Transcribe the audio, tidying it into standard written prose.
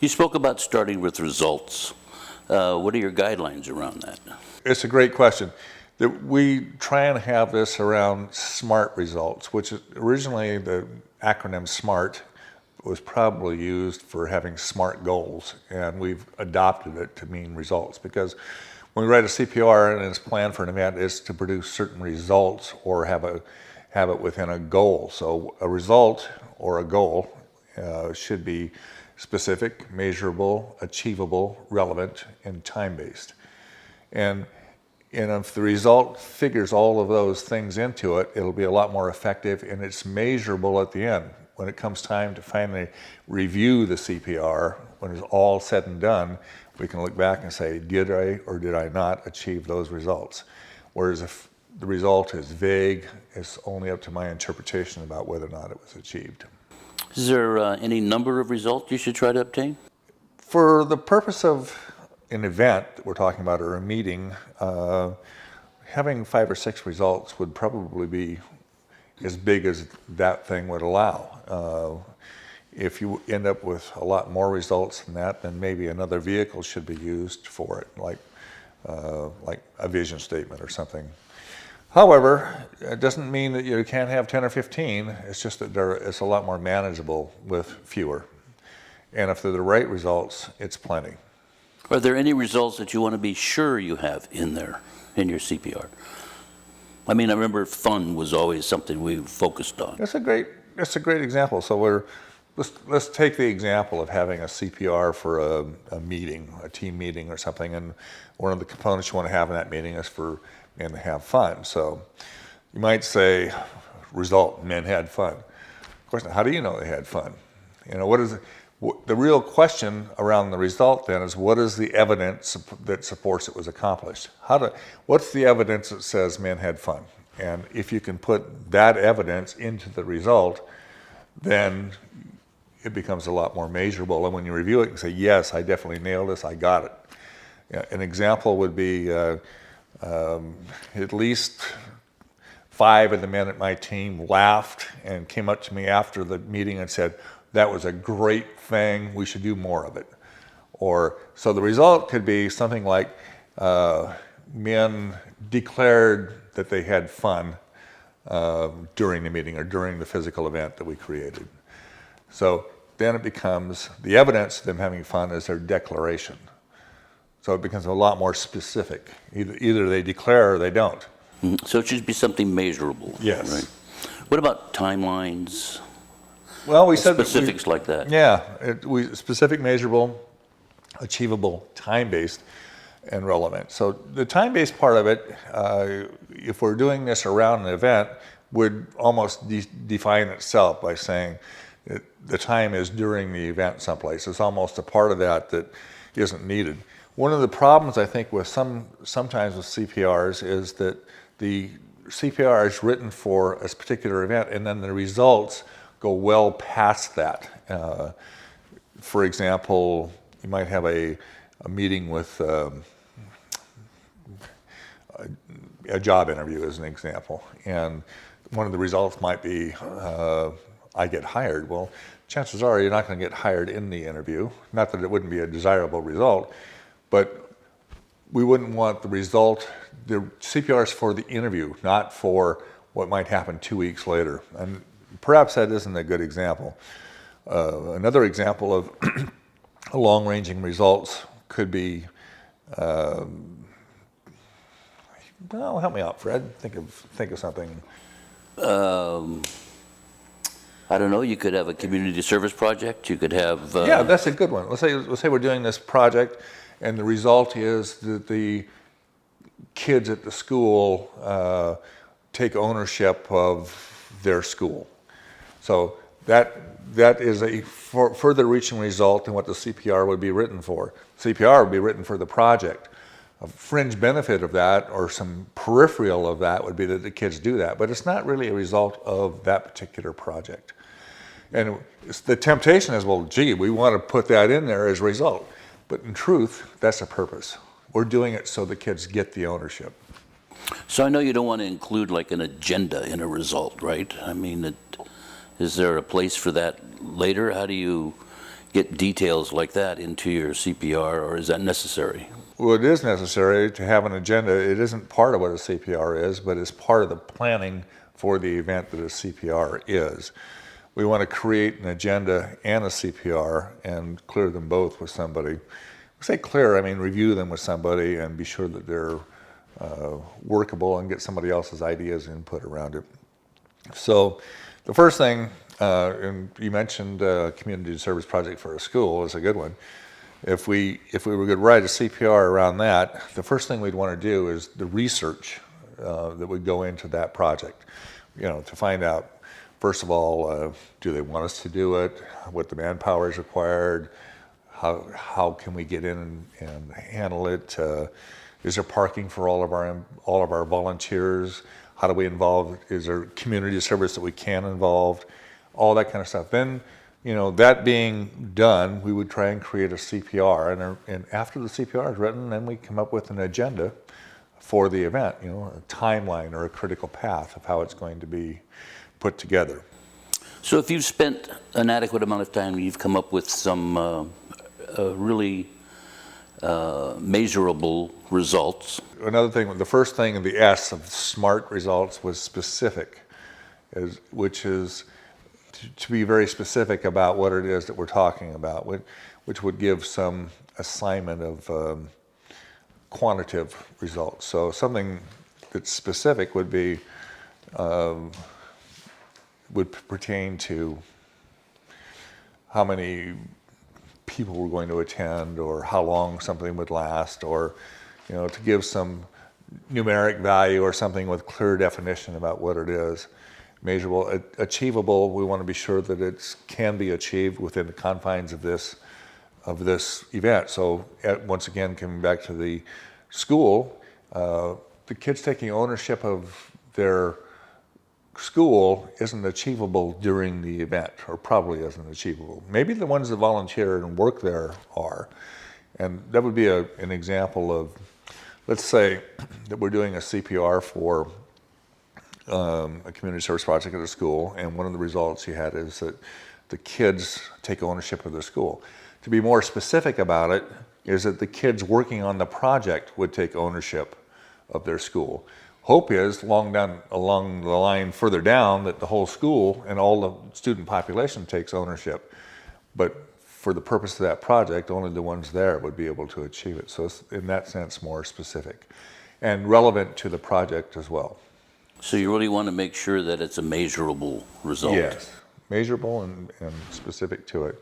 You spoke about starting with results. What are your guidelines around that? It's a great question. We try and have this around SMART results, which is originally the acronym SMART was probably used for having SMART goals, and we've adopted it to mean results because when we write a CPR and it's planned for an event, it's to produce certain results or have it within a goal. So a result or a goal should be specific, measurable, achievable, relevant, and time-based. And if the result figures all of those things into it, it'll be a lot more effective and it's measurable at the end. When it comes time to finally review the CPR, when it's all said and done, we can look back and say, did I or did I not achieve those results? Whereas if the result is vague, it's only up to my interpretation about whether or not it was achieved. Is there any number of results you should try to obtain? For the purpose of an event that we're talking about or a meeting, having 5 or 6 results would probably be as big as that thing would allow. If you end up with a lot more results than that, then maybe another vehicle should be used for it, like a vision statement or something. However, it doesn't mean that you can't have 10 or 15. It's just that it's a lot more manageable with fewer. And if they're the right results, it's plenty. Are there any results that you want to be sure you have in there, in your CPR? I mean, I remember fun was always something we focused on. That's a great example. So let's take the example of having a CPR for a meeting, a team meeting or something, and one of the components you want to have in that meeting is for men to have fun. So you might say, result, men had fun. Of course, how do you know they had fun? You know, the real question around the result then is what is the evidence that supports it was accomplished? What's the evidence that says men had fun? And if you can put that evidence into the result, then it becomes a lot more measurable. And when you review it and say, yes, I definitely nailed this, I got it. Yeah, an example would be at least 5 of the men at my team laughed and came up to me after the meeting and said, that was a great thing, we should do more of it. So the result could be something like men declared that they had fun during the meeting or during the physical event that we created. So then it becomes, the evidence of them having fun is their declaration. So it becomes a lot more specific. Either they declare or they don't. So it should be something measurable. Yes. Right? What about timelines? Well, we said specifics like that. Yeah, specific, measurable, achievable, time-based, and relevant. So the time-based part of it, if we're doing this around an event, would almost define itself by saying that the time is during the event someplace. It's almost a part of that isn't needed. One of the problems I think with sometimes with CPRs is that the CPR is written for a particular event, and then the results go well past that. For example, you might have a meeting with a job interview as an example, and one of the results might be I get hired. Well, chances are you're not going to get hired in the interview. Not that it wouldn't be a desirable result, but we wouldn't want the result. The CPR is for the interview, not for what might happen 2 weeks later. And perhaps that isn't a good example. Another example of long-ranging results could be, well, help me out, Fred. Think of something. I don't know. You could have a community service project. You could have. Yeah, that's a good one. Let's say we're doing this project, and the result is that the kids at the school take ownership of their school. So that is a further reaching result than what the CPR would be written for. CPR would be written for the project. A fringe benefit of that, or some peripheral of that, would be that the kids do that, but it's not really a result of that particular project. And the temptation is, well, gee, we want to put that in there as a result. But in truth, that's the purpose. We're doing it so the kids get the ownership. So I know you don't want to include like an agenda in a result, right? I mean, is there a place for that later? How do you get details like that into your CPR, or is that necessary? Well, it is necessary to have an agenda. It isn't part of what a CPR is, but it's part of the planning for the event that a CPR is. We want to create an agenda and a CPR and clear them both with somebody. When I say clear, I mean review them with somebody and be sure that they're workable and get somebody else's ideas and input around it. So the first thing, and you mentioned community service project for a school is a good one. If we were going to write a CPR around that, the first thing we'd want to do is the research that would go into that project. To find out, first of all, do they want us to do it? What the manpower is required? How can we get in and handle it? Is there parking for all of our volunteers? How do we involve? Is there community service that we can involve? All that kind of stuff. Then, that being done, we would try and create a CPR, and after the CPR is written, then we come up with an agenda for the event, a timeline or a critical path of how it's going to be put together. So if you've spent an adequate amount of time, you've come up with some really measurable results. Another thing, the first thing in the S of SMART results was specific, which is to be very specific about what it is that we're talking about, which would give some assignment of quantitative results. So something that's specific would be would pertain to how many people were going to attend, or how long something would last, or to give some numeric value or something with clear definition about what it is. Measurable, achievable. We want to be sure that it can be achieved within the confines of this event. So once again, coming back to the school, the kids taking ownership of their school isn't achievable during the event, or probably isn't achievable. Maybe the ones that volunteer and work there are. And that would be an example of, let's say that we're doing a CPR for a community service project at a school, and one of the results you had is that the kids take ownership of their school. To be more specific about it, is that the kids working on the project would take ownership of their school. Hope is along the line further down that the whole school and all the student population takes ownership. But for the purpose of that project, only the ones there would be able to achieve it. So it's, in that sense, more specific and relevant to the project as well. So you really want to make sure that it's a measurable result. Yes, measurable and specific to it.